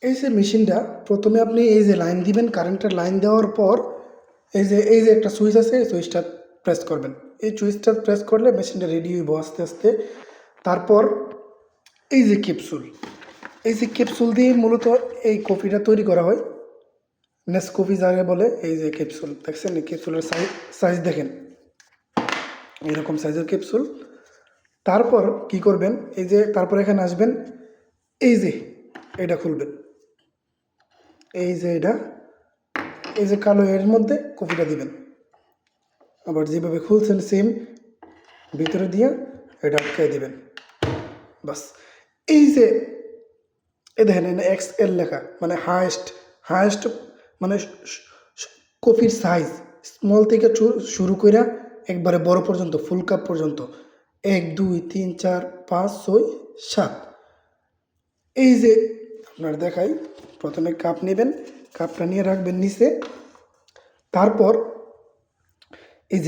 এই যে মেশিনটা প্রথমে আপনি এই যে লাইন দিবেন, কারেন্টের লাইন দেওয়ার পর এই যে একটা সুইচ আছে, এই সুইচটা প্রেস করবেন। এই সুইচটা প্রেস করলে মেশিনটা রেডি হইব আস্তে আস্তে। তারপর এই যে ক্যাপসুল, এই যে ক্যাপসুল দিয়ে মূলত এই কফিটা তৈরি করা হয়, নেসকফি যাকে বলে। এই যে ক্যাপসুল দেখছেন, এই ক্যাপসুলের সাইজ দেখেন, এইরকম সাইজের ক্যাপসুল। তারপর কি করবেন, এই যে তারপর এখানে আসবেন, এই যে এটা খুলবেন, এই যে এটা, এই যে কালো এর মধ্যে কফিটা দিবেন। আবার যেভাবে খুলছেন সেম ভিতরে দিয়ে এটা আটকাই দিবেন, বাস। এই যে এই দেখেন এক্স এল লেখা, মানে হায়েস্ট, হায়েস্ট মানে কফির সাইজ স্মল থেকে শুরু করে একবারে বড় পর্যন্ত, ফুল কাপ পর্যন্ত, 1 2 3 4 5 6 7। এই যে আপনার দেখাই, প্রথমে কাপ নেবেন, কাপটা নিয়ে রাখবেন নিচে। তারপর এই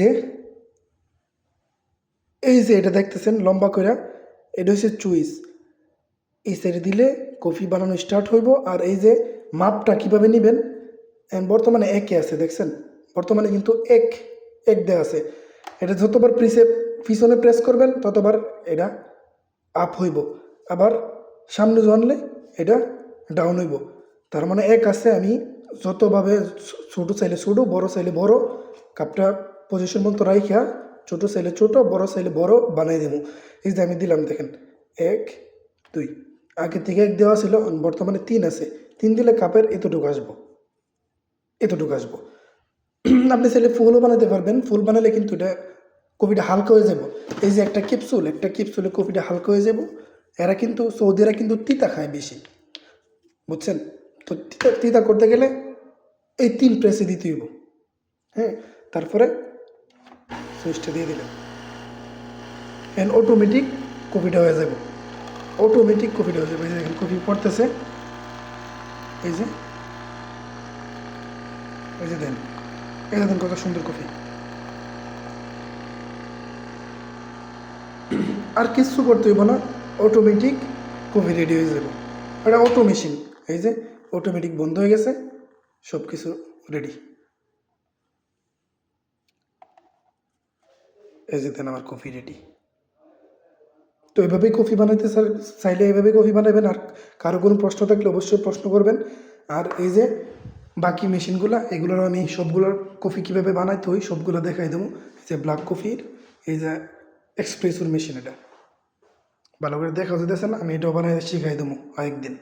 যে এটা দেখতেছেন লম্বা করে, এটা হচ্ছে চুইস। এই সাইডে দিলে কফি বানানো স্টার্ট হইব। আর এই যে মাপটা কিভাবে নেবেন, বর্তমানে একে আছে দেখছেন, বর্তমানে কিন্তু এক এক দেওয়া আছে। এটা যতবার পিছনে প্রেস করবেন ততবার এটা আপ হইব, আবার সামনে জানলে এটা ডাউন হইব। তার মানে এক আছে। আমি যতভাবে ছোটো চাইলে ছোটো, বড় চাইলে বড়, কাপটা পজিশন মতো রাইখা ছোটো চাইলে ছোটো, বড় চাইলে বড় বানাই দেবো। এই যে আমি দিলাম দেখেন, 1 2, আগে থেকে 1 দেওয়া ছিল, বর্তমানে 3 আছে। 3 দিলে কাপের এতটুকু আসবো, এতটুকু আসবো। আপনি চাইলে ফুলও বানাতে পারবেন, ফুল বানালে কিন্তু এটা কফিটা হালকা হয়ে যাব। এই যে একটা ক্যাপসুল, একটা ক্যাপসুলে কফিটা হালকা হয়ে যাব। এরা কিন্তু সৌদিরা কিন্তু তিতা খায় বেশি, বুঝছেন? তো তিতা তিতা করতে গেলে এই 3 প্রেসে দিতে হইব। হ্যাঁ, তারপরে সুইচটা দিয়ে দিলেন, এন্ড অটোমেটিক কফিটা হয়ে যাব, অটোমেটিক কফিটা হয়ে যাবে। এই যে দেখেন কফি পড়তেছে, এই যে এই যে দেন, এই যে দেন কত সুন্দর কফি। আর কিচ্ছু করতে হইব না, অটোমেটিক কফি রেডি হয়ে যাব। এটা অটো মেশিন। এই যে অটোমেটিক বন্ধ হয়ে গেছে, সব কিছু রেডি। এই যে দেন আমার কফি রেডি। তো এভাবেই কফি বানাইতে চাইলে এভাবেই কফি বানাবেন। আর কারো কোনো প্রশ্ন থাকলে অবশ্যই প্রশ্ন করবেন। আর এই যে বাকি মেশিনগুলো, এগুলোর আমি সবগুলোর কফি কীভাবে বানাইতে হয় সবগুলো দেখাই দেবো। এই যে ব্ল্যাক কফির, এই যে এক্সপ্রেসোর মেশিন, এটা ভালো করে দেখা যেতেছে না, আমি এটাও বানাই শিখাই দেবো আরেকদিন।